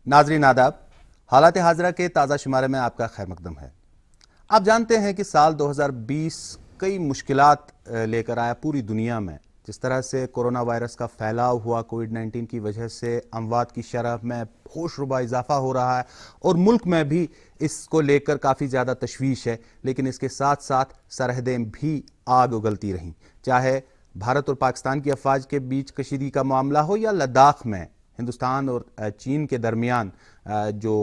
नाजरीन आदाब, हालात हाजरा के ताज़ा शुमारे में आपका खैर मकदम है। आप जानते हैं कि साल 2020 कई मुश्किलात लेकर आया पूरी दुनिया में। जिस तरह से कोरोना वायरस का फैलाव हुआ, कोविड-19 की वजह से अमवात की शरह में होशरुबा इजाफा हो रहा है और मुल्क में भी इसको लेकर काफ़ी ज़्यादा तशवीश है। लेकिन इसके साथ साथ सरहदें भी आग उगलती रहीं, चाहे भारत और पाकिस्तान की अफवाज के बीच कशीदगी का मामला हो या लद्दाख में हिंदुस्तान और चीन के दरमियान जो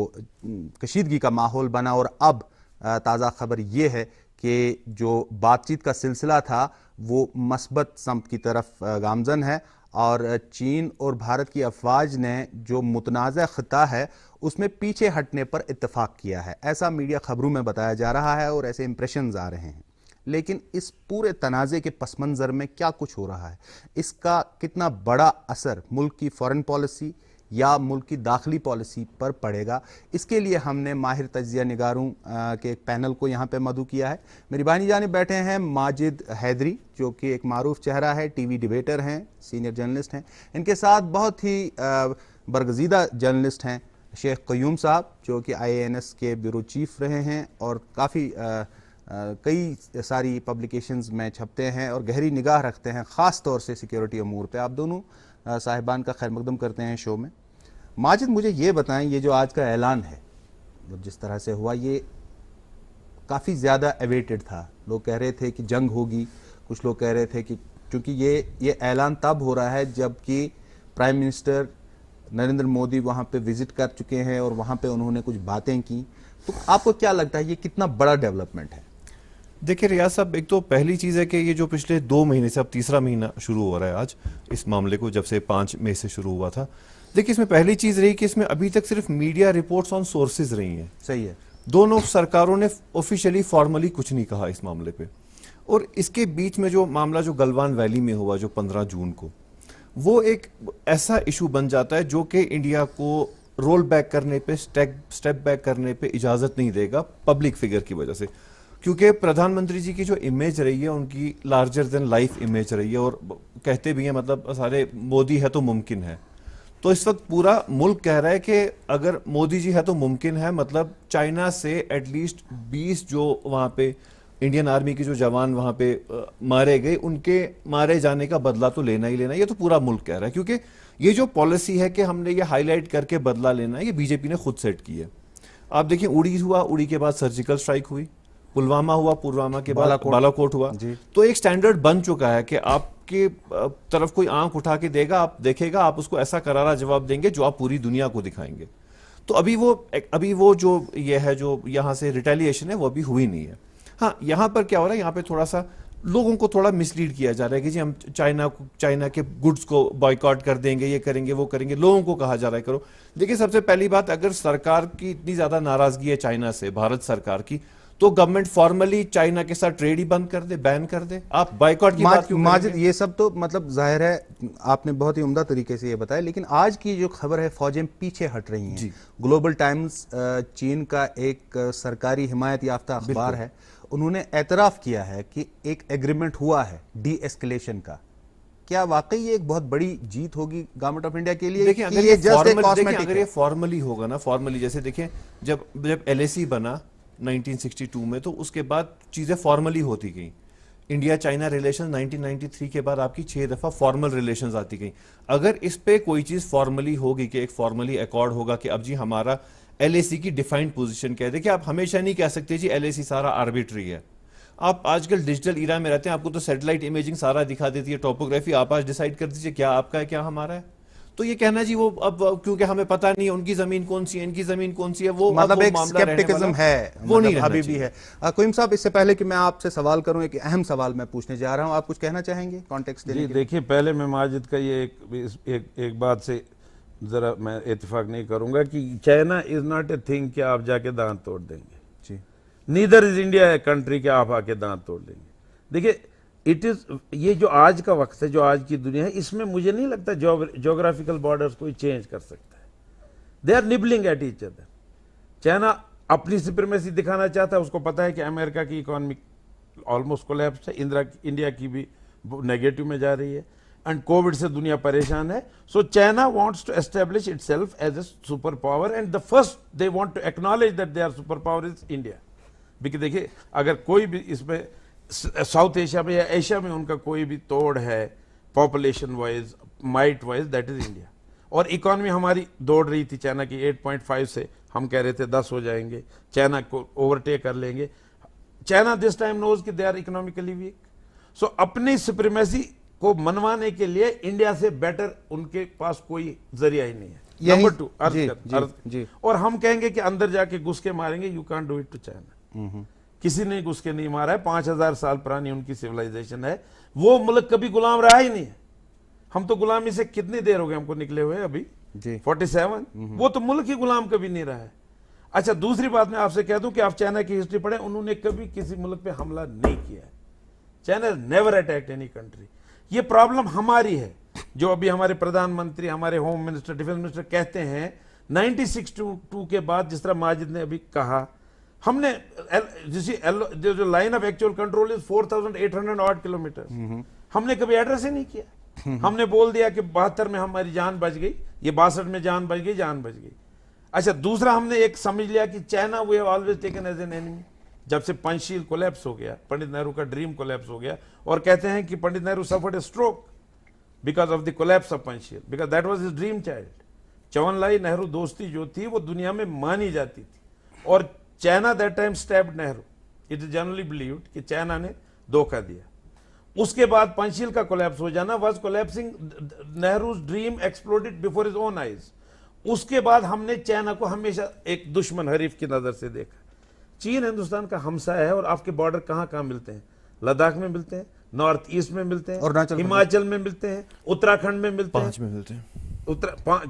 कशीदगी का माहौल बना। और अब ताज़ा खबर ये है कि जो बातचीत का सिलसिला था वो मस्बत समत की तरफ गामजन है और चीन और भारत की अफवाज ने जो मुतनाज़ा खिता है उसमें पीछे हटने पर इत्तेफाक किया है। ऐसा मीडिया खबरों में बताया जा रहा है और ऐसे इंप्रेशंस आ रहे हैं। लेकिन इस पूरे तनाज़े के पस मंज़र में क्या कुछ हो रहा है, इसका कितना बड़ा असर मुल्क की फ़ॉरेन पॉलिसी या मुल्क की दाखिली पॉलिसी पर पड़ेगा, इसके लिए हमने माहिर तज्ज़िया निगारों के एक पैनल को यहाँ पे मदऊ किया है। मेरी बानी जानिब बैठे हैं माजिद हैदरी, जो कि एक मारूफ चेहरा है, टीवी डिबेटर हैं, सीनियर जर्नलिस्ट हैं। इनके साथ बहुत ही बरगज़ीदा जर्नलिस्ट हैं शेख क़य्यूम साहब, जो कि IANS के ब्यूरो चीफ रहे हैं और काफ़ी कई सारी पब्लिकेशंस में छपते हैं और गहरी निगाह रखते हैं, ख़ास तौर से सिक्योरिटी अमूर पे। आप दोनों साहिबान का खैर मकदम करते हैं शो में। माजिद, मुझे ये बताएं, ये जो आज का ऐलान है, मतलब जिस तरह से हुआ, ये काफ़ी ज़्यादा एवेटेड था। लोग कह रहे थे कि जंग होगी, कुछ लोग कह रहे थे कि क्योंकि ये ऐलान तब हो रहा है जबकि प्राइम मिनिस्टर नरेंद्र मोदी वहाँ पे विज़िट कर चुके हैं और वहाँ पे उन्होंने कुछ बातें की। तो आपको क्या लगता है ये कितना बड़ा डेवलपमेंट है? देखिए रियाज साहब, एक तो पहली चीज़ है कि ये जो पिछले 2 महीने से, अब तीसरा महीना शुरू हो रहा है आज इस मामले को, जब से 5 मई से शुरू हुआ था। देखिए इसमें पहली चीज़ रही कि इसमें अभी तक सिर्फ मीडिया रिपोर्ट्स ऑन सोर्सेज रही हैं। सही है। दोनों सरकारों ने ऑफिशियली फॉर्मली कुछ नहीं कहा इस मामले पे। और इसके बीच में जो मामला जो गलवान वैली में हुआ जो 15 जून को, वो एक ऐसा इशू बन जाता है जो कि इंडिया को रोल बैक करने पे, स्टेप बैक करने पे इजाज़त नहीं देगा पब्लिक फिगर की वजह से। क्योंकि प्रधानमंत्री जी की जो इमेज रही है उनकी लार्जर देन लाइफ इमेज रही है, और कहते भी हैं मतलब सारे मोदी है तो मुमकिन है। तो इस वक्त पूरा मुल्क कह रहा है कि अगर मोदी जी है तो मुमकिन है, मतलब चाइना से एटलीस्ट 20 जो वहाँ पे इंडियन आर्मी के जो जवान वहाँ पे मारे गए, उनके मारे जाने का बदला तो लेना ही लेना है। ये तो पूरा मुल्क कह रहा है, क्योंकि ये जो पॉलिसी है कि हमने ये हाईलाइट करके बदला लेना है, ये बीजेपी ने खुद सेट की है। आप देखिए उड़ी हुआ, उड़ी के बाद सर्जिकल स्ट्राइक हुई, पुलवामा हुआ, पुलवामा के बाद बालाकोट हुआ। तो एक स्टैंडर्ड बन चुका है कि आपके तरफ कोई आंख उठा के देगा, आप देखेगा, आप उसको ऐसा करारा जवाब देंगे जो आप पूरी दुनिया को दिखाएंगे। तो अभी वो जो ये है, जो यहाँ से रिटेलिएशन है, वो अभी हुई नहीं है। हाँ, यहाँ पर क्या हो रहा है, यहाँ पे थोड़ा सा लोगों को थोड़ा मिसलीड किया जा रहा है कि जी हम चाइना के गुड्स को बॉयकॉट कर देंगे, ये करेंगे, वो करेंगे। लोगों को कहा जा रहा है करो। देखिए सबसे पहली बात, अगर सरकार की इतनी ज्यादा नाराजगी है चाइना से, भारत सरकार की, तो गवर्नमेंट फॉर्मली चाइना के साथ ट्रेड ही बंद कर दे, बैन कर दे। आप बाइकॉट की बात क्यों माजिद, ये सब तो मतलब जाहिर है आपने बहुत ही उम्दा तरीके से ये बताया, लेकिन आज की जो खबर है, फौजें पीछे हट रही हैं। ग्लोबल टाइम्स चीन का एक सरकारी हिमायत याफ्ता अखबार है, उन्होंने एतराफ़ किया है कि एक एग्रीमेंट हुआ है डी एस्केलेशन का। क्या वाकई ये एक बहुत बड़ी जीत होगी गवर्नमेंट ऑफ इंडिया के लिए? देखिए अगर ये फॉर्मली होगा ना, फॉर्मली जैसे देखिए जब LAC बना 1962 में, तो उसके बाद चीजें फॉर्मली होती गई। इंडिया चाइना रिलेशन 1993 के बाद आपकी 6 दफा फॉर्मल रिलेशंस आती गई। अगर इस पे कोई चीज फॉर्मली होगी कि एक फॉर्मली अकॉर्ड होगा कि अब जी हमारा LAC की डिफाइंड पोजीशन कह दे, कि आप हमेशा नहीं कह सकते जी LAC सारा आर्बिट्री है। आप आजकल डिजिटल ईरा में रहते हैं, आपको तो सैटेलाइट इमेजिंग सारा दिखा देती है, टोपोग्राफी। आप आज डिसाइड कर दीजिए क्या आपका है क्या हमारा है। तो ये कहना जी वो अब क्योंकि हमें पता नहीं है उनकी जमीन कौन सी है, इनकी जमीन कौन सी है, वो मतलब एक स्केप्टिसिज्म है, वो नहीं अभी भी है। क़य्यूम साहब, इससे पहले कि मैं आपसे सवाल करूं, एक अहम सवाल मैं पूछने जा रहा हूं, आप कुछ कहना चाहेंगे कॉन्टेक्स्ट देने के लिए? देखिए, पहले मैं माजिद का ये एक बात से जरा मैं इत्तेफाक नहीं करूंगा कि China is not a thing कि आप जाके दांत तोड़ देंगे जी। Neither is India a country के आप आके दांत तोड़ देंगे। देखिए इट इज, ये जो आज का वक्त है, जो आज की दुनिया है, इसमें मुझे नहीं लगता जोग्राफिकल बॉर्डर्स कोई चेंज कर सकता है। They are nibbling at each other. China अपनी सुप्रीमेसी दिखाना चाहता है, उसको पता है कि अमेरिका की इकोनॉमी ऑलमोस्ट कोलैप्स है, इंडिया की भी नेगेटिव में जा रही है। एंड कोविड से दुनिया परेशान है. So China wants to establish itself as a super power and the first they want to acknowledge that they are super power is India. Because देखिए अगर कोई भी इसमें साउथ एशिया में या एशिया में उनका कोई भी तोड़ है population wise might wise that is India. और इकोनॉमी हमारी दौड़ रही थी चाइना की 8.5 से, हम कह रहे थे 10 हो जाएंगे, चाइना को ओवरटेक कर लेंगे. चाइना दिस टाइम नोज कि दे आर इकोनॉमिकली वीक. सो अपनी सुप्रीमेसी को मनवाने के लिए इंडिया से बेटर उनके पास कोई जरिया ही नहीं है. नंबर 2 अर्थ. और हम कहेंगे कि अंदर जाके घुस के मारेंगे. You can't do it to China. किसी ने घुस के नहीं मारा है. 5000 साल पुरानी उनकी सिविलाइजेशन है. वो मुल्क कभी गुलाम रहा ही नहीं है. हम तो गुलामी से कितनी देर हो गए हमको निकले हुए अभी 47. वो तो मुल्क ही गुलाम कभी नहीं रहा है. अच्छा दूसरी बात मैं आपसे कह दूं कि आप चाइना की हिस्ट्री पढ़ें, उन्होंने कभी किसी मुल्क पे हमला नहीं किया है. China never attacked any country. ये प्रॉब्लम हमारी है जो अभी हमारे प्रधानमंत्री, हमारे होम मिनिस्टर, डिफेंस मिनिस्टर कहते हैं 96-2 के बाद, जिस तरह माजिद ने अभी कहा, हमने जो line of actual control is 4800 odd kilometre, हमने कभी एड्रेस ही नहीं किया. हमने बोल दिया कि 72 में हमारी जान बच गई, ये 62 में जान बच गई. अच्छा दूसरा हमने एक समझ लिया कि China we have always taken as an enemy. जब से पंचशील कोलैप्स हो गया, पंडित नेहरू का ड्रीम कोलैप्स हो गया, और कहते हैं कि Pandit Nehru suffered a stroke because of the collapse of Panchsheel, because that was his dream child. Zhou Enlai Nehru दोस्ती जो थी वो दुनिया में मानी जाती थी. और China that time stabbed Nehru. It is generally believed कि चाइना ने धोखा दिया. उसके बाद पंचशील का कोलैप्स हो जाना was collapsing Nehru's dream exploded before his own eyes. उसके बाद हमने चाइना को हमेशा एक दुश्मन हरीफ की नजर से देखा. चीन हिंदुस्तान का हमसाया है और आपके बॉर्डर कहां कहां मिलते हैं? लद्दाख में मिलते हैं, नॉर्थ ईस्ट में मिलते हैं, हिमाचल में मिलते हैं, उत्तराखंड में मिलते हैं, 5 में मिलते हैं,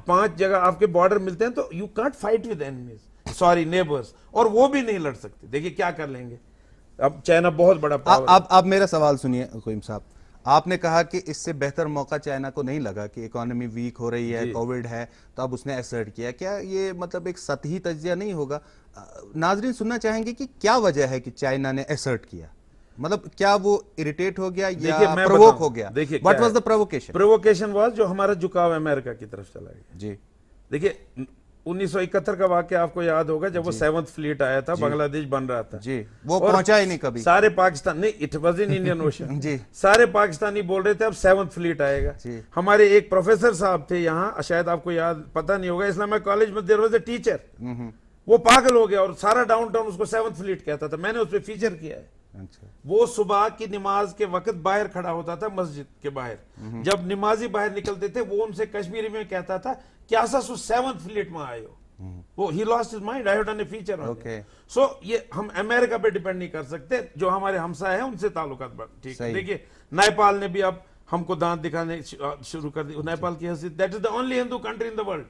5 जगह आपके बॉर्डर मिलते हैं. तो you can't fight with enemies, sorry neighbours. और वो भी नहीं लड़ सकते. देखिए क्या कर लेंगे. अब चाइना बहुत बड़ा पावर. अब मेरा सवाल सुनिए कोइम साहब. आपने कहा कि इससे बेहतर मौका चाइना को नहीं लगा कि इकोनॉमी वीक हो रही है, कोविड है, तो अब उसने असर्ट किया. क्या ये मतलब एक सतही तज्जिया नहीं होगा? नाजरीन सुनना चाहेंगे कि क्या वजह है कि चाइना ने असर्ट किया. मतलब क्या वो इरिटेट हो गया या प्रोवोक हो गया? देखिए what was the provocation? Provocation was जो हमारा झुकाव अमेरिका की तरफ चला गया. जी देखिए 1971 का वाक्य आपको याद होगा जब वो 7th फ्लीट आया था, बांग्लादेश बन रहा था. जी वो पहुंचा ही नहीं कभी. सारे पाकिस्तान नहीं, it was in Indian Ocean. जी सारे पाकिस्तानी बोल रहे थे अब 7th फ्लीट आएगा. हमारे एक प्रोफेसर साहब थे यहाँ, शायद आपको याद पता नहीं होगा, इस्लामिक कॉलेज में देयर वाज अ टीचर. वो पागल हो गया और सारा डाउनटाउन उसको 7th फ्लीट कहता था. मैंने उस पर फीचर किया है. वो सुबह की नमाज के वक्त बाहर खड़ा होता था मस्जिद के बाहर. जब नमाजी बाहर निकलते थे वो उनसे कश्मीरी में कहता था क्या सा 7th फ्लीट में आए हो. वो he lost his mind. I have done a feature on it. So ये हम अमेरिका पे डिपेंड नहीं कर सकते. जो हमारे हमसाए हैं उनसे ताल्लुकात ठीक है. देखिए नेपाल ने भी अब हमको दांत दिखाने शुरू कर दी. नेपाल की हैसियत, that is the only Hindu country in the world.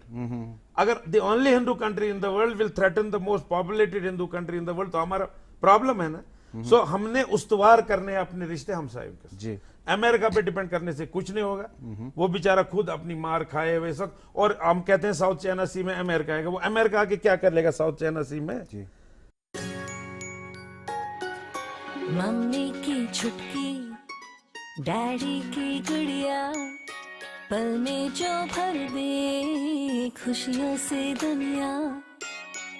अगर the only Hindu country in the world will threaten the most populated Hindu country in the world, तो हमारा प्रॉब्लम है ना. सो हमने उस्तवार करने हैं अपने रिश्ते हमसायों के. जी अमेरिका पे डिपेंड करने से कुछ नहीं होगा. वो बेचारा खुद अपनी मार खाए हुए सब. और हम कहते हैं साउथ चाइना सी में अमेरिका आएगा. वो अमेरिका आके क्या कर लेगा साउथ चाइना सी में? जी. मम्मी की छुटकी, डैडी की गुड़िया, पल में जो भर दे खुशियों से दुनिया.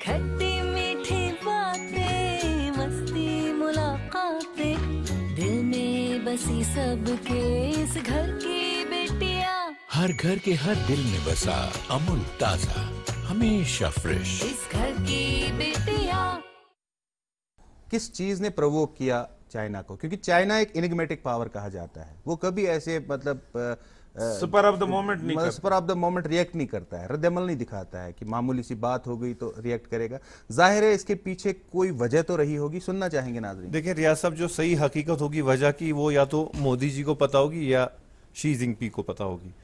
खट्टी मीठी बातें, मस्ती मुलाकातें, दिल में बसी सबके इस घर की बेटिया. हर घर के हर दिल में बसा अमूल ताजा, हमेशा फ्रेश. इस घर की बेटिया. किस चीज ने प्रोवोक किया चाइना को? क्योंकि चाइना एक इनिग्मेटिक पावर कहा जाता है. वो कभी ऐसे मतलब सुपर ऑफ द मोमेंट नहीं, super of the moment react नहीं करता है, रद्दमल नहीं दिखाता है कि मामूली सी बात हो गई तो रिएक्ट करेगा. जाहिर है इसके पीछे कोई वजह तो रही होगी. सुनना चाहेंगे नाज़रीन. देखिए रियाज साहब, जो सही हकीकत होगी वजह की, वो या तो मोदी जी को पता होगी या शी जिनपिंग को पता होगी.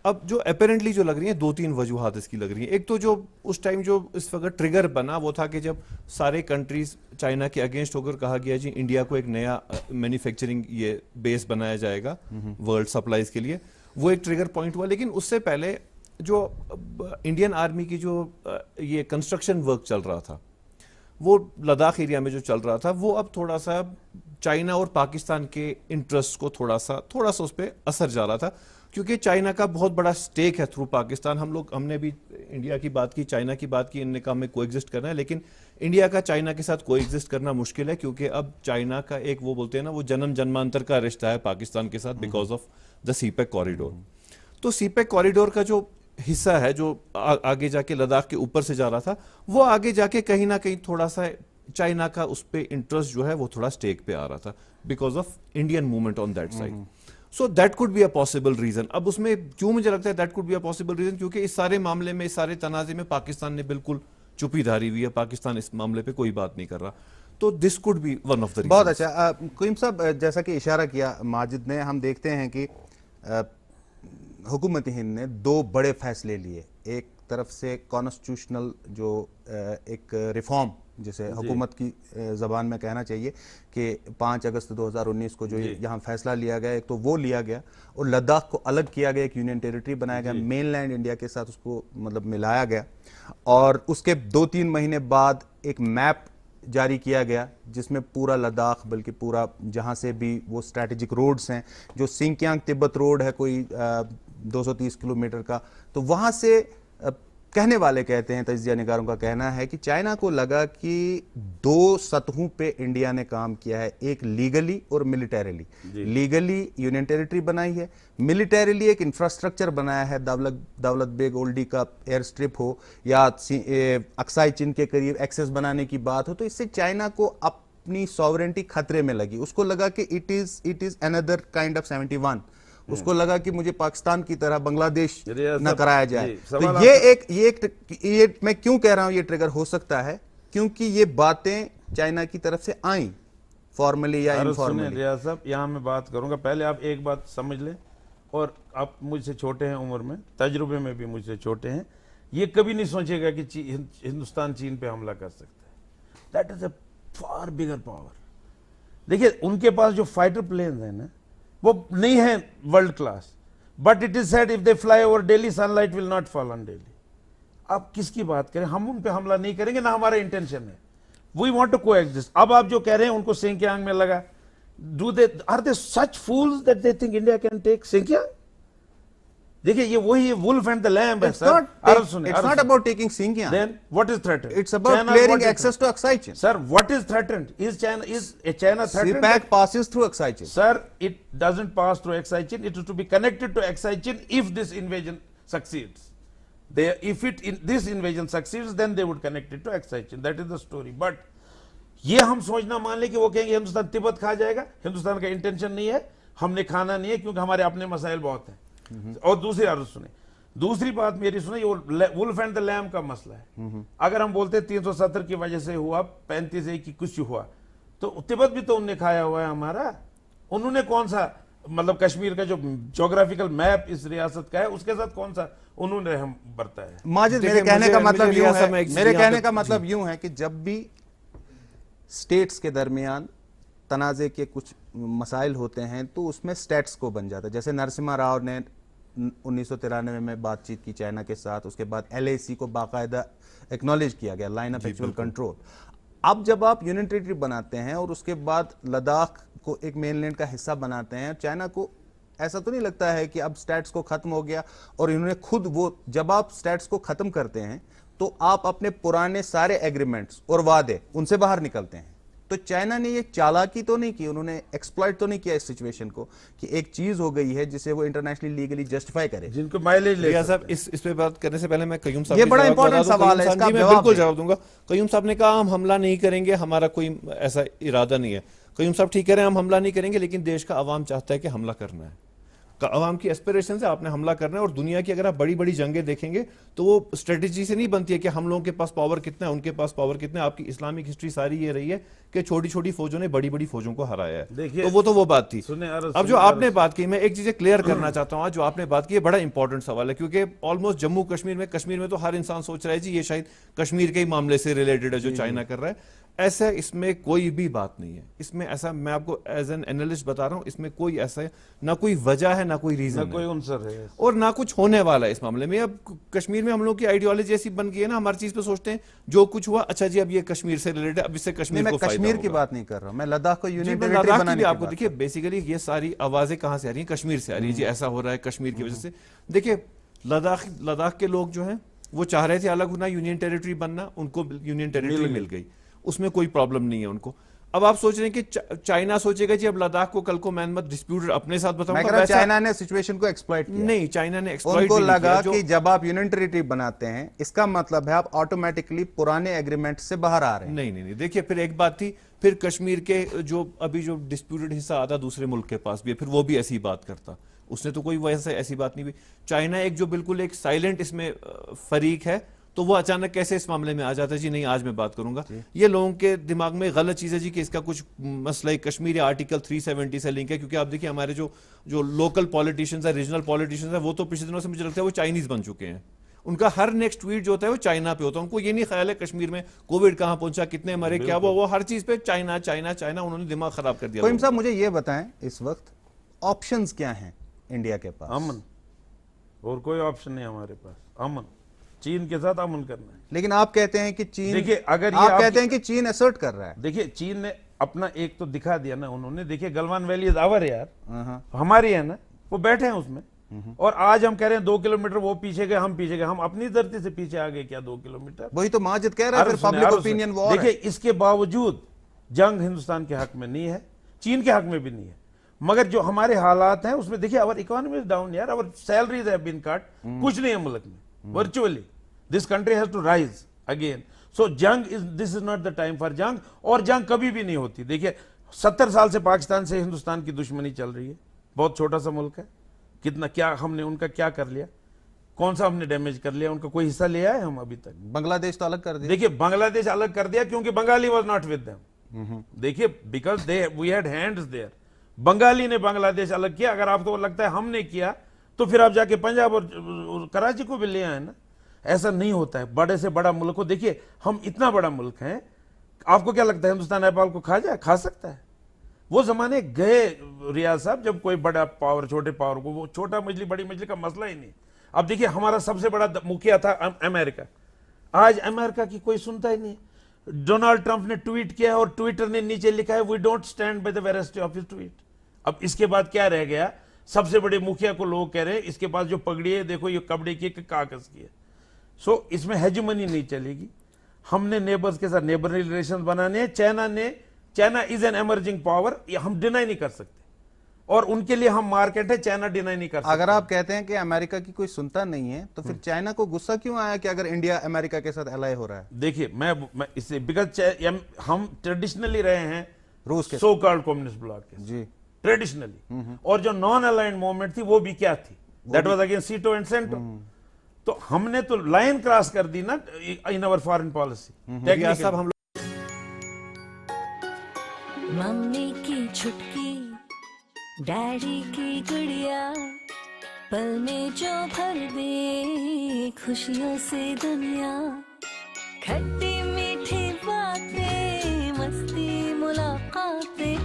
अब जो अपेरेंटली जो लग रही है, 2-3 वजूहात इसकी लग रही है. एक तो जो उस टाइम जो इस वक्त ट्रिगर बना वो था कि जब सारे कंट्रीज चाइना के अगेंस्ट होकर कहा गया जी इंडिया को एक नया मैन्युफैक्चरिंग ये बेस बनाया जाएगा वर्ल्ड सप्लाईज के लिए. वो एक ट्रिगर पॉइंट हुआ. लेकिन उससे पहले जो इंडियन आर्मी की जो ये कंस्ट्रक्शन वर्क चल रहा था, वो लद्दाख एरिया में जो चल रहा था, वो अब थोड़ा सा चाइना और पाकिस्तान के इंटरेस्ट को थोड़ा सा उस पर असर जा रहा था, क्योंकि चाइना का बहुत बड़ा स्टेक है थ्रू पाकिस्तान। हमने भी इंडिया की बात की, चाइना की बात की, इनने कहा हमें कोएग्जिस्ट करना है, लेकिन इंडिया का चाइना के साथ कोएग्जिस्ट करना मुश्किल है, क्योंकि अब चाइना का एक वो बोलते हैं ना, वो जन्म जन्मांतर का रिश्ता है पाकिस्तान के साथ because of the CPEC corridor. तो सीपेक कॉरिडोर का जो हिस्सा है जो आगे जाके लद्दाख के ऊपर से जा रहा था, वो आगे जाके कहीं ना कहीं थोड़ा सा चाइना का उस पर इंटरेस्ट जो है वो थोड़ा स्टेक पे आ रहा था because of Indian movement on that side. So that could be a possible reason. अब उसमें क्यों मुझे लगता है that could be a possible reason, क्योंकि इस सारे मामले में, इस सारे तनाजे में पाकिस्तान ने बिल्कुल चुप्पी धारी हुई है, पाकिस्तान इस मामले पे कोई बात नहीं कर रहा। तो this could be one of the. बहुत अच्छा क्वीम साहब, जैसा कि इशारा किया माजिद ने, हम देखते हैं कि हुकूमत हिंद ने 2 बड़े फैसले लिए। एक तरफ से कॉन्स्टिट्यूशनल जो एक रिफॉर्म, जिसे हुकूमत की ज़बान में कहना चाहिए कि 5 अगस्त 2019 को जो यहाँ फैसला लिया गया, एक तो वो लिया गया और लद्दाख को अलग किया गया, एक यूनियन टेरिटरी बनाया गया, मेनलैंड इंडिया के साथ उसको मतलब मिलाया गया। और उसके 2-3 महीने बाद एक मैप जारी किया गया जिसमें पूरा लद्दाख, बल्कि पूरा जहाँ से भी वो स्ट्रैटेजिक रोड्स हैं, जो सिंकियांग तिब्बत रोड है कोई 230 किलोमीटर का, तो वहाँ से कहने वाले कहते हैं, तजिया निगारों का कहना है कि चाइना को लगा कि 2 सतहों पे इंडिया ने काम किया है, एक लीगली और मिलिटरीली। लीगली यूनियन टेरिटरी बनाई है, मिलिटरीली एक इंफ्रास्ट्रक्चर बनाया है, दौलत बेग ओल्डी का एयर स्ट्रिप हो या अक्साई चीन के करीब एक्सेस बनाने की बात हो, तो इससे चाइना को अपनी सॉवरेंटी खतरे में लगी। उसको लगा कि it is another kind of 71। उसको लगा कि मुझे पाकिस्तान की तरह बांग्लादेश न कराया जाए। तो ये मैं क्यों कह रहा हूं ये ट्रिगर हो सकता है, क्योंकि ये बातें चाइना की तरफ से आई फॉर्मली या इनफॉर्मली। रियाज साहब, यहाँ मैं बात करूंगा, पहले आप एक बात समझ लें, और आप मुझसे छोटे हैं उम्र में, तजुर्बे में भी मुझसे छोटे हैं, ये कभी नहीं सोचेगा कि हिंदुस्तान चीन पे हमला कर सकता है। That is a far bigger power. देखिए, उनके पास जो फाइटर प्लेन है ना, वो नहीं है world class, but it is said if they fly over Delhi, sunlight will not fall on Delhi. आप किसकी बात करें, हम उन पे हमला नहीं करेंगे, ना हमारा इंटेंशन है। We want to coexist. अब आप जो कह रहे हैं उनको सिंकियांग में लगा, are they such fools that they think India can take Xinjiang? देखिए, ये वही वुल्फ एंड द लैम्ब है sir. It's not about taking Xinjiang. Then what is threatened? It's about clearing access to Aksai Chin. Sir, what is threatened? Is China threatened? CPAC passes through Aksai Chin. Sir, it doesn't pass through Aksai Chin. It is to be connected to Aksai Chin if this invasion succeeds. This invasion succeeds, then they would connect it to Aksai Chin. That is the story. But ये हम सोचना मान ले कि वो कहेंगे हिंदुस्तान तिब्बत खा जाएगा, हिंदुस्तान का इंटेंशन नहीं है, हमने खाना नहीं है, क्योंकि हमारे अपने मसाइल बहुत हैं। और दूसरी अर्ज सुने, दूसरी बात मेरी सुने, ये वुल्फ एंड द लैम्ब का मसला है। अगर हम बोलते 370 की वजह से हुआ, 35 की कुछ हुआ, तो तिब्बत भी तो उनने खाया हुआ है हमारा। उन्होंने कौन सा, मतलब कश्मीर का जो ज्योग्राफिकल मैप इस रियासत का है, उसके साथ कौन सा उन्होंने हम बरता है। माजिद, मेरे कहने का मतलब यूं है कि जब भी स्टेट्स के दरमियान तनाज़े के कुछ मसाइल होते हैं तो उसमें स्टेट्स को बन जाता है। जैसे नरसिम्हा राव ने 1993 में बातचीत की चाइना के साथ, उसके बाद LAC को बाकायदा एक्नॉलेज किया गया, लाइन ऑफ एक्चुअल कंट्रोल। अब जब आप यूनियन टेरिटरी बनाते हैं और उसके बाद लद्दाख को एक मेनलैंड का हिस्सा बनाते हैं, चाइना को ऐसा तो नहीं लगता है कि अब स्टेट्स को खत्म हो गया और इन्होंने खुद वो, जब आप स्टेट्स को खत्म करते हैं तो आप अपने पुराने सारे एग्रीमेंट्स और वादे उनसे बाहर निकलते हैं। तो चाइना ने ये चालाकी तो नहीं की, उन्होंने एक्सप्लॉइट तो नहीं किया इस सिचुएशन को कि एक चीज हो गई है जिसे वो इंटरनेशनली लीगली जस्टिफाई करे, जिनको माइलेज ले। साहब, इस पे बात करने से पहले मैं कयूम साहब, ये बड़ा इंपॉर्टेंट सवाल है, इसका मैं बिल्कुल जवाब दूंगा। कयूम साहब ने कहा हम हमला नहीं करेंगे, हमारा कोई ऐसा इरादा नहीं है। कयूम साहब ठीक कह रहे हैं, हम हमला नहीं करेंगे, लेकिन देश का अवाम चाहता है कि हमला करना है। अवाम की एस्पिरेशन से आपने हमला करना है। और दुनिया की अगर आप बड़ी बड़ी जंगें देखेंगे तो वो स्ट्रेटेजी से नहीं बनती है कि हम लोगों के पास पावर कितना है, उनके पास पावर कितना है। आपकी इस्लामिक हिस्ट्री सारी ये रही है कि छोटी छोटी फौजों ने बड़ी बड़ी फौजों को हराया है। तो वो बात थी। अब जो आपने बात की, मैं एक चीज क्लियर करना चाहता हूँ। जो आपने बात की है बड़ा इंपॉर्टेंट सवाल है, क्योंकि ऑलमोस्ट जम्मू कश्मीर में तो हर इंसान सोच रहा है जी ये शायद कश्मीर के ही मामले से रिलेटेड है जो चाइना कर रहा है। ऐसा इसमें कोई भी बात नहीं है। इसमें ऐसा, मैं आपको एज एन एनालिस्ट बता रहा हूं, इसमें कोई ऐसा है ना, कोई वजह है ना कोई रीजन ना कोई उनसर है और ना कुछ होने वाला है इस मामले में। अब कश्मीर में हम लोग की आइडियोलॉजी ऐसी बन गई है ना, हम हर चीज पे सोचते हैं जो कुछ हुआ, अच्छा जी अब ये कश्मीर से रिलेटेड, अब इससे कश्मीर मैं को फायदा कश्मीर की होगा। बात नहीं कर रहा हूं, मैं लद्दाख को यूनियन जी, मैं टेरिटरी लद्दाख की बनाने भी की आपको बात देखिए, कर बेसिकली ये सारी आवाजें कहां से आ रही हैं? कश्मीर से आ रही है जी, ऐसा हो रहा है कश्मीर की वजह से। देखिए लद्दाख के लोग जो हैं वो चाह रहे थे अलग होना, यूनियन टेरिटरी बनना, उनको यूनियन टेरिटरी मिल गई, उसमें कोई प्रॉब्लम नहीं है उनको। अब आप सोच रहे हैं कि चाइना सोचेगा जी अब लद्दाख को कल को मैं मत डिस्प्यूट अपने साथ मैं कह रहा हूं चाइना ने सिचुएशन को एक्सप्लॉइट किया। नहीं, चाइना ने एक्सप्लॉइट उनको नहीं लगा किया। कि जब आप यूनियन टेरिटरी बनाते हैं इसका मतलब है आप ऑटोमेटिकली पुराने एग्रीमेंट से बाहर आ रहे हैं। नहीं, देखिए फिर एक बात थी, फिर कश्मीर के जो अभी जो डिस्प्यूटेड हिस्सा आता दूसरे मुल्क के पास भी है, फिर वो भी ऐसी बात करता, उसने तो कोई वैसे ऐसी बात नहीं हुई। चाइना एक जो बिल्कुल एक साइलेंट इसमें फरीक है, तो वो अचानक कैसे इस मामले में आ जाता है जी नहीं आज मैं बात करूंगा। ये लोगों के दिमाग में गलत चीज है जी कि इसका कुछ मसला है कश्मीर या आर्टिकल 370 से लिंक है, क्योंकि आप देखिए हमारे जो लोकल पॉलिटिशियंस है, रीजनल पॉलिटिशियंस है, वो तो पिछले दिनों से मुझे लगता है वो चाइनीज बन चुके हैं। उनका हर नेक्स्ट ट्वीट जो होता है वो चाइना पे होता है, उनको ये नहीं ख्याल है कश्मीर में कोविड कहां पहुंचा, कितने मरे, क्या वो हर चीज पे चाइना चाइना चाइना, उन्होंने दिमाग खराब कर दिया। कोइम साहब मुझे ये बताएं इस वक्त ऑप्शंस क्या हैं इंडिया के पास? अमन, और कोई ऑप्शन नहीं हमारे पास। अमन, चीन के साथ अमन करना है। लेकिन आप कहते हैं कि चीन, देखिए अगर ये आप कहते हैं कि चीन असर्ट कर रहा है। देखिए चीन ने अपना एक तो दिखा दिया ना उन्होंने, देखिए गलवान वैली इज आवर यार, हमारी है ना, वो बैठे हैं उसमें। और आज हम कह रहे हैं 2 किलोमीटर वो पीछे गए, हम पीछे गए, हम अपनी धरती से पीछे आ गए क्या 2 किलोमीटर? वही तो माजिद कह रहा है, फिर पब्लिक ओपिनियन वॉर है। देखिए इसके बावजूद जंग हिंदुस्तान के हक में नहीं है, चीन के हक में भी नहीं है, मगर जो हमारे हालात हैं उसमें देखिए अवर इकोनॉमी इज डाउन यार, our salaries have been cut, कुछ नहीं है मुल्क में virtually. This country has to rise again. So जंग is, this is not the time for जंग, और जंग कभी भी नहीं होती। देखिए 70 साल से पाकिस्तान से हिंदुस्तान की दुश्मनी चल रही है, बहुत छोटा सा मुल्क है, कितना क्या हमने उनका क्या कर लिया, कौन सा हमने डैमेज कर लिया, उनका कोई हिस्सा ले आए हम अभी तक? बांग्लादेश तो अलग कर दिया। देखिए बांग्लादेश अलग कर दिया क्योंकि Bengali was not with them. देखिए because they we had hands there, Bengali ने बांग्लादेश अलग किया। अगर आपको लगता है हमने किया तो फिर आप जाके पंजाब और कराची को भी ले आए ना, ऐसा नहीं होता है। बड़े से बड़ा मुल्क को देखिए, हम इतना बड़ा मुल्क हैं, आपको क्या लगता है हिंदुस्तान नेपाल को खा सकता है? वो जमाने गए रियाज साहब जब कोई बड़ा पावर छोटे पावर को, वो छोटा मछली बड़ी मछली का मसला ही नहीं। अब देखिए हमारा सबसे बड़ा मुखिया था अमेरिका, आज अमेरिका की कोई सुनता ही नहीं। डोनाल्ड ट्रंप ने ट्वीट किया है और ट्विटर ने नीचे लिखा है we don't stand by the veracity of his tweet. अब इसके बाद क्या रह गया? सबसे बड़े मुखिया को लोग कह रहे हैं इसके पास जो पगड़ी है देखो ये कपड़े की कागज की है। सो इसमें हेजमनी नहीं चलेगी। हमने नेबर्स के साथ नेबर रिलेशन बनाने हैं। China is an emerging power, ये हम डिनाई नहीं कर सकते, और उनके लिए हम मार्केट है, चाइना डिनाई नहीं कर सकता। अगर आप कहते हैं कि अमेरिका की कोई सुनता नहीं है तो फिर चाइना को गुस्सा क्यों आया कि अगर इंडिया अमेरिका के साथ एलाय हो रहा है? देखिए मैं इससे बिकॉज हम ट्रेडिशनली रहे हैं रूस के सो कॉल्ड कम्युनिस्ट ब्लॉक के जी ट्रेडिशनली, और जो नॉन अलाइंड मूवमेंट थी वो भी क्या थी? दैट वाज अगेंस्ट सीटो एंड सेंटो। तो हमने तो लाइन क्रॉस कर दी ना इन अवर फॉरेन पॉलिसी। साहब हम मम्मी की छुटकी, डैडी की गुड़िया, पल में जो भर दे खुशियों से दुनिया, खट्टी मीठी बातें, मस्ती मुलाकातें,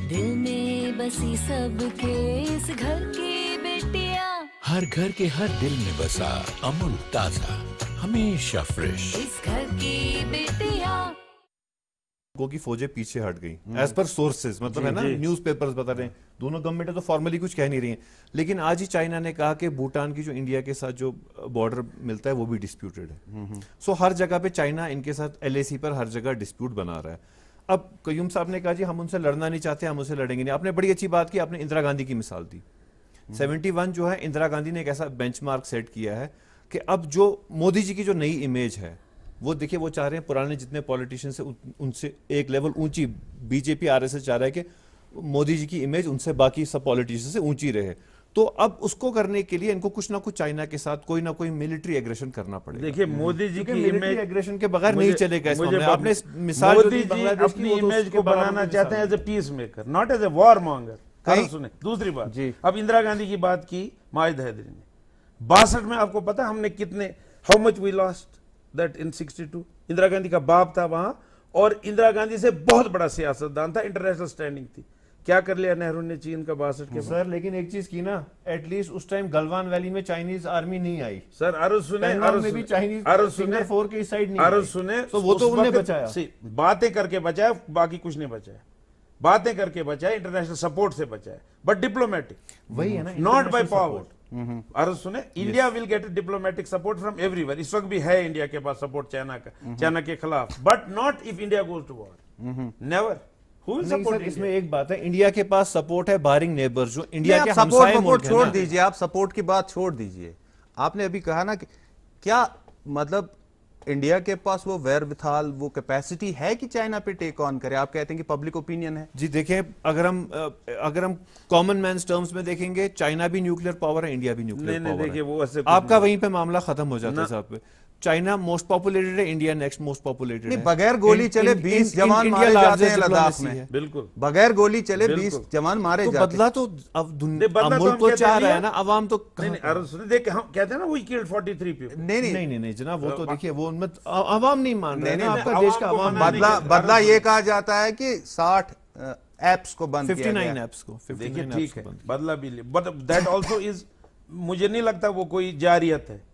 दिल में बसी सबके इस घर की बेटियां, हर घर के हर दिल में बसा अमूल ताजा, हमेशा फ्रेश। इस घर की बेटियां। की फौजें पीछे हट गई एज पर सोर्सेज, मतलब है ना, न्यूज़पेपर्स बता रहे हैं, दोनों गवर्नमेंट तो फॉर्मली कुछ कह नहीं रही हैं, लेकिन आज ही चाइना ने कहा कि भूटान की जो इंडिया के साथ जो बॉर्डर मिलता है वो भी डिस्प्यूटेड है। सो हर जगह पे चाइना इनके साथ LAC पर हर जगह डिस्प्यूट बना रहा है। अब कयूम साहब ने कहा जी हम उनसे लड़ना नहीं चाहते, हम उनसे लड़ेंगे नहीं। आपने बड़ी अच्छी बात की, आपने इंदिरा गांधी की मिसाल दी। 71 जो है, इंदिरा गांधी ने एक ऐसा बेंचमार्क सेट किया है कि अब जो मोदी जी की जो नई इमेज है वो देखिए, वो चाह रहे हैं पुराने जितने पॉलिटिशियंस हैं उनसे एक लेवल ऊंची, बीजेपी RSS चाह रहा है कि मोदी जी की इमेज उनसे बाकी सब पॉलिटिशियंस से ऊंची रहे। तो अब उसको करने के लिए इनको कुछ ना कुछ चाइना के साथ कोई ना कोई मिलिट्री एग्रेशन करना पड़ेगा। देखिए मोदी जी की इमेज एग्रेशन के बगैर नहीं चलेगा इस मामले में। आपने मिसाल मोदी जी अपनी इमेज को बनाना चाहते हैं as a peace maker, not as a war monger. सुने दूसरी बात जी, अब इंदिरा गांधी की बात की माजिद हैदरी ने 62 में, आपको पता हमने कितने, how much we lost that in 62। Indira Gandhi का बाप था वहां और इंदिरा गांधी से बहुत बड़ा सियासतदान था, इंटरनेशनल स्टैंडिंग थी। क्या कर लिया नेहरू ने चीन का 62 के बाद? सर लेकिन एक चीज की ना, एटलीस्ट उस टाइम गलवान वैली में चाइनीज आर्मी नहीं आई। सर अर्ज सुने, पहलगाम में भी चाइनीज सिंगर 4 की साइड नहीं अर्ज आई। सुने, तो वो तो उस उन्हें वक्त बचाया। बातें करके बचाया, बाकी कुछ नहीं बचाया। बातें करके बचाया, इंटरनेशनल सपोर्ट से बचाया, बट डिप्लोमेटिक, वही है ना, not by international power. support। अर्ज सुने, India will get diplomatic support from everywhere. इस वक्त भी है इंडिया के पास सपोर्ट चाइना का, चाइना के खिलाफ, but not if India goes to war, never. Who will नहीं सपोर्ट? सर, इसमें एक बात है, इंडिया के पास सपोर्ट है बारिंग नेबर्स, जो इंडिया के सपोर्ट हमसाए सपोर्ट मुल्क हैं छोड़ ना। दीजिए, आप सपोर्ट की बात छोड़ दीजिए। आपने अभी कहा ना कि क्या मतलब इंडिया के पास वो वैर-विथाल, वो कैपेसिटी है कि चाइना पे टेक ऑन करे? आप कहते हैं कि पब्लिक ओपिनियन है। जी देखिए, अगर हम कॉमन मैन टर्म्स में देखेंगे, चाइना भी न्यूक्लियर पावर है, इंडिया भी न्यूक्लियर नहीं, पावर देखिए, है। वो ऐसे कुछ आपका नहीं। वहीं पे मामला खत्म हो जाता है साहब। चाइना मोस्ट पॉपुलेटेड है, इंडिया नेक्स्ट मोस्ट पॉपुलेटेड नहीं, है। बगैर गोली चले 20 जवान मारे जाते हैं लद्दाख में। बिल्कुल बगैर गोली चले बिल्कुल। 20 जवान मारे तो जाते हैं। बदला तो अब नहीं, बदला तो मुल्क हम तो कहते चाह हैं रहा है लिया। ना, अवाम तो नहीं नहीं, अर्ज सुने, देखिए हम कहते हैं ना वी किल्ड 43 पीपल। नहीं नहीं नहीं नहीं नहीं जनाब, वो तो देखिए, वो उनमें अवाम नहीं मान रहे नहीं, ना, नहीं, आपका अवाम देश का को अवाम मना बदला नहीं, बदला ये कहा जाता है कि 60 एप्स को बंद किया 59 गया। एप्स को, देखिए 59 ठीक एप्स को है, बंद किया। बदला भी लिया, बट दैट आल्सो इज, मुझे नहीं लगता वो कोई जारियत है।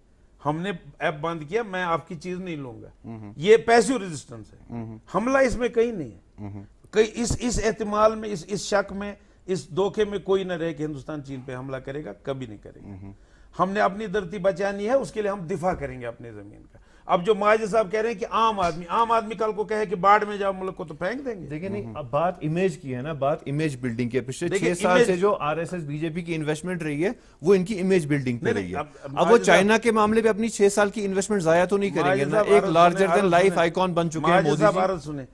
हमने ऐप बंद किया, मैं आपकी चीज नहीं लूंगा, ये पैसिव रेजिस्टेंस है। हमला इसमें कहीं नहीं है। कहीं इस एहतिमाल में, इस शक में, इस धोखे में कोई न रहे कि हिंदुस्तान चीन पे हमला करेगा, कभी नहीं करेगा। हमने अपनी धरती बचानी है, उसके लिए हम दिफा करेंगे अपनी जमीन का। अब जो माजिद साहब कह रहे हैं कि आम आदमी कल को कहे कि बाढ़ में जाओ मुल्क को, तो फेंक देंगे। देखिए नहीं, अब बात इमेज की है ना, बात इमेज बिल्डिंग की है। पिछले देखिए, 6 साल इमेज- से जो आरएसएस बीजेपी की इन्वेस्टमेंट रही है, वो इनकी इमेज बिल्डिंग पे नहीं, रही नहीं, है। अब अब वो माजिद चाइना के मामले पे अपनी 6 साल की इन्वेस्टमेंट जाया तो नहीं करेंगे माजिद ना। साहब, एक अर्ज लार्जर सुने, देन अर्ज लाइफ सुने। आइकॉन बन चुके हैं माजिद मोदी साहब, जी। अर्ज सुने,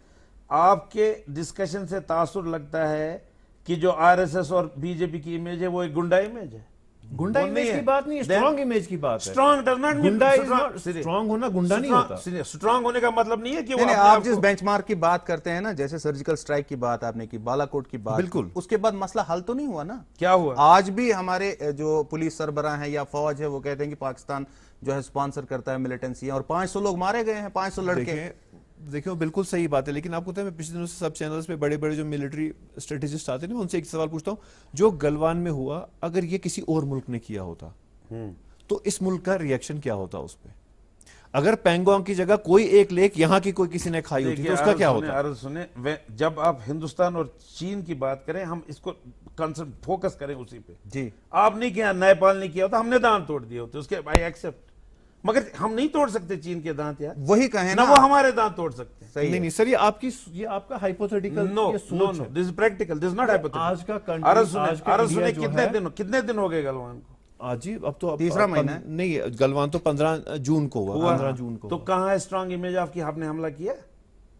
आपके डिस्कशन से तासुर लगता है कि जो आरएसएस और बीजेपी की इमेज है वो एक गुंडा इमेज है। गुंडा वो इमेज नहीं की है। बात नहीं है, Then- स्ट्रॉन्ग इमेज की बात है। स्ट्रॉन्ग डज नॉट मीन गुंडा स्ट्रॉन्ग होना गुंडा नहीं होता। स्ट्रॉन्ग होने का मतलब नहीं है कि वो नहीं, अपने आप आप जिस को- बेंचमार्क की बात करते हैं ना, जैसे सर्जिकल स्ट्राइक की बात आपने की, बालाकोट की बात, बिल्कुल। उसके बाद मसला हल तो नहीं हुआ ना। क्या हुआ? आज भी हमारे जो पुलिस सरबराह हैं या फौज है, वो कहते हैं कि पाकिस्तान जो है स्पॉन्सर करता है मिलिटेंसी, और 500 लोग मारे गए हैं, 500 लड़के। देखिए बिल्कुल सही बात है, लेकिन आपको पता है, मैं पिछले दिनों से सब चैनल्स पे बड़े बड़े जो मिलिट्री स्ट्रेटेजिस्ट आते हैं ना, उनसे एक सवाल पूछता हूं, जो गलवान में हुआ, अगर ये किसी और मुल्क ने किया होता तो इस मुल्क का रिएक्शन क्या होता उस पे? अगर पेंगोंग की जगह कोई एक लेक यहां की कोई किसी ने खाई होती देखिए, तो उसका क्या अर्ज होता? सुने, जब आप हिंदुस्तान और चीन की बात करें, हम इसको फोकस करें उसी पे। जी, आप नहीं किया, नेपाल ने किया होता, हमने दांत तोड़ दिए होते, उसके आई एक्सेप्ट, मगर हम नहीं तोड़ सकते चीन के दांत यार, वही कहें ना ना। वो हमारे दांत तोड़ सकते हैं। सही नहीं है। नहीं सर, ये आपका हाइपोथेटिकल नो सोच नो नो, है। This is practical, this not hypothetical. आज का country, अर्ज सुने, आज का अर्ज इंडिया सुने, जो कितने है- दिन हो गए गलवान को? आज ही अब तो तीसरा महीना है। नहीं, गलवान तो 15 जून को हुआ, 15 जून को तो हुआ। कहां है स्ट्रांग इमेज आपकी? आपने हमला किया,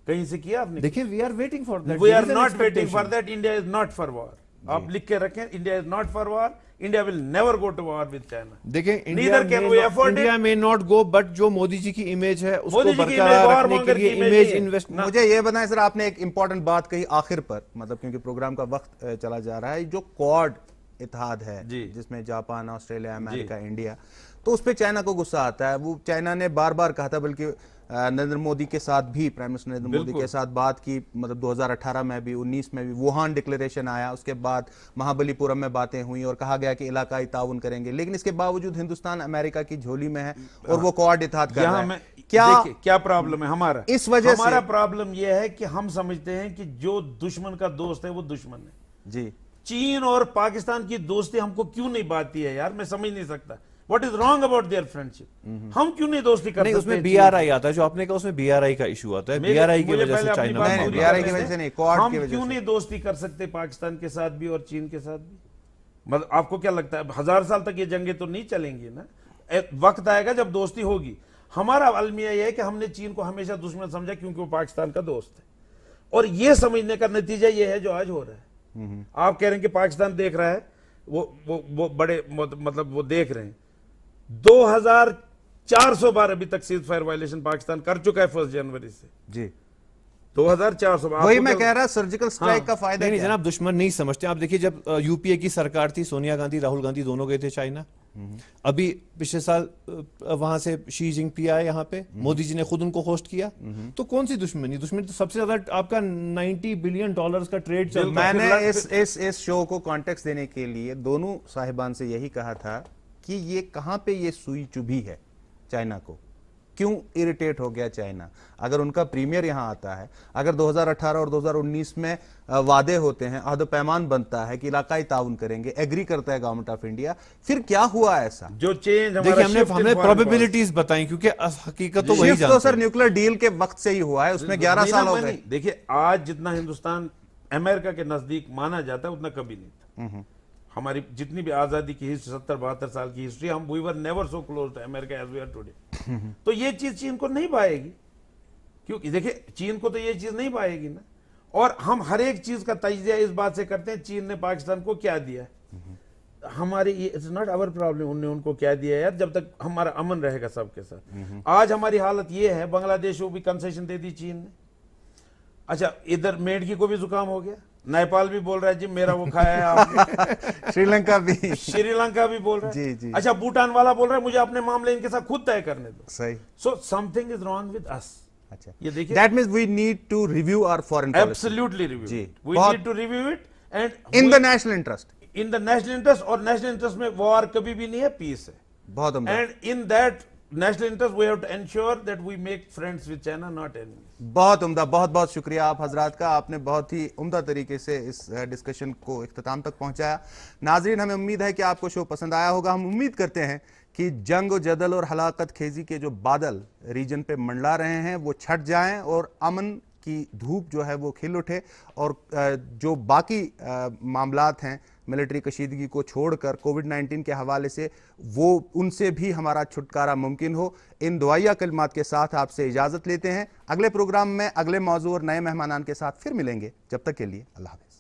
कहीं से किया आपने? देखिए, we are waiting for that, we are not waiting for that, India is not for war. आप लिख के रखें, India is not for war, India will never go to war with China. देखिए, Neither can we afford it. India में not go, but जो मोदी जी की image है उसको मोदी जी की बरकरार image, रखने के warmonger लिए की image इमेज नहीं है। इन्वेस्ट ना। मुझे ये बताएं सर, आपने एक इंपॉर्टेंट बात कही आखिर पर, मतलब क्योंकि प्रोग्राम का वक्त चला जा रहा है, जो क्वाड इत्तेहाद है जी। जिसमें जापान, ऑस्ट्रेलिया, अमेरिका, इंडिया, तो उस पर चाइना को गुस्सा आता है। वो चाइना ने बार बार कहा था, बल्कि नरेंद्र मोदी के साथ भी, प्राइम मिनिस्टर नरेंद्र मोदी बिल्कुल। के साथ बात की, मतलब 2018 में भी, 19 में भी वुहान डिक्लेरेशन आया, उसके बाद महाबलीपुरम में बातें हुई और कहा गया कि इलाकाई ताउन करेंगे, लेकिन इसके बावजूद हिंदुस्तान अमेरिका की झोली में है और वो क्वाड इत्तेहाद कर रहा यहाँ है। में क्या देखिए, क्या प्रॉब्लम है हमारा? इस वजह से- हमारा प्रॉब्लम यह है कि हम समझते हैं कि जो दुश्मन का दोस्त है वो दुश्मन है। जी, चीन और पाकिस्तान की दोस्ती हमको क्यों नहीं बाती है यार, मैं समझ नहीं सकता। What is wrong about their friendship? हम क्यों नहीं दोस्ती कर नहीं, सकते? उसमें बीआरआई आता है, जो आपने कहा उसमें बीआरआई का इशू आता है, बीआरआई की मुझे वजह पहले से अपनी चाइना बात नहीं, पूरी नहीं, BRI की करने वजह से दें। नहीं, क्वाड हम की वजह क्यों से। नहीं दोस्ती कर सकते पाकिस्तान के साथ भी और चीन के साथ भी? मतलब आपको क्या लगता है 1000 साल तक ये जंगें तो नहीं चलेंगी ना? वक्त आएगा जब दोस्ती होगी। हमारा अलमिया यह है कि हमने चीन को हमेशा दुश्मन समझा क्योंकि वो पाकिस्तान का दोस्त है, और ये समझने का नतीजा ये है जो आज हो रहा है। आप कह रहे हैं कि पाकिस्तान देख रहा है, वो बड़े मतलब वो देख रहे हैं। 2400 बार अभी तक सीज फायर वायलेशन पाकिस्तान कर चुका है 1 जनवरी से। जी, 2400। वही मैं कह रहा, सर्जिकल स्ट्राइक का फायदा नहीं क्या है? जनाब, दुश्मन नहीं समझते आप। देखिए, जब यूपीए की सरकार थी, सोनिया गांधी, राहुल गांधी दोनों गए थे चाइना, अभी पिछले साल वहां से शी जिनपिंग आए यहाँ पे, मोदी जी ने खुद उनको होस्ट किया। तो कौन सी दुश्मनी तो सबसे ज्यादा आपका $90 बिलियन का ट्रेड चल रहा है। मैंने इस शो को कॉन्टेक्स्ट देने के लिए दोनों साहिबान से यही कहा था कि ये कहां पे ये सुई चुभी है चाइना को, क्यों इरिटेट हो गया चाइना। अगर उनका प्रीमियर यहां आता है, अगर 2018 और 2019 में वादे होते हैं, अहद पैमान बनता है कि इलाकाई ताउन करेंगे, एग्री करता है गवर्नमेंट ऑफ इंडिया, फिर क्या हुआ ऐसा जो चेंज देखिए हमने प्रोबेबिलिटीज बताई, क्योंकि हकीकत तो वही जानते तो सर न्यूक्लियर डील के वक्त से ही हुआ है, उसमें 11 साल हो गए। देखिए आज जितना हिंदुस्तान अमेरिका के नजदीक माना जाता है उतना कभी नहीं था। हमारी जितनी भी आजादी की हिस्ट्री 70-72 साल की हिस्ट्री, हम we were never so close to America as we are today. तो ये चीज चीन को नहीं पाएगी, क्योंकि देखिए चीन को तो ये चीज नहीं पाएगी ना। और हम हर एक चीज का तजिया इस बात से करते हैं चीन ने पाकिस्तान को क्या दिया है। हमारी इट्स नॉट आवर प्रॉब्लम उनने उनको क्या दिया है यार, जब तक हमारा अमन रहेगा सबके साथ। आज हमारी हालत ये है, बांग्लादेश को भी कंसेशन दे दी चीन ने। अच्छा इधर मेडकी को भी जुकाम हो गया, नेपाल भी बोल रहा है जी मेरा वो खाया है आपने। श्रीलंका भी बोल रहा है जी जी। अच्छा भूटान वाला बोल रहा है मुझे अपने मामले इनके साथ खुद तय करने दो। सही। So something is wrong with us. अच्छा ये देखिए that means we need to review our foreign policy. Absolutely review जी। We need to review it and in the national interest. In the national interest, और national interest में war कभी भी नहीं है, पीस है। बहुत उम्दा। And in that national interest we have to ensure that we make friends with China, not enemies. बहुत उम्दा, बहुत बहुत शुक्रिया आप हजरात का, आपने बहुत ही उम्दा तरीके से इस डिस्कशन को इख्तिताम तक पहुंचाया। नाजरीन हमें उम्मीद है कि आपको शो पसंद आया होगा। हम उम्मीद करते हैं कि जंग और जदल और हलाकत खेजी के जो बादल रीजन पे मंडला रहे हैं वो छट जाएं और अमन की धूप जो है वो खिल उठे, और जो बाकी मामलात हैं मिलिट्री कशीदगी को छोड़कर कोविड-19 के हवाले से, वो उनसे भी हमारा छुटकारा मुमकिन हो। इन दुआया कलमात के साथ आपसे इजाज़त लेते हैं। अगले प्रोग्राम में अगले मौजू और नए मेहमानान के साथ फिर मिलेंगे। जब तक के लिए अल्लाह हाफ़िज़।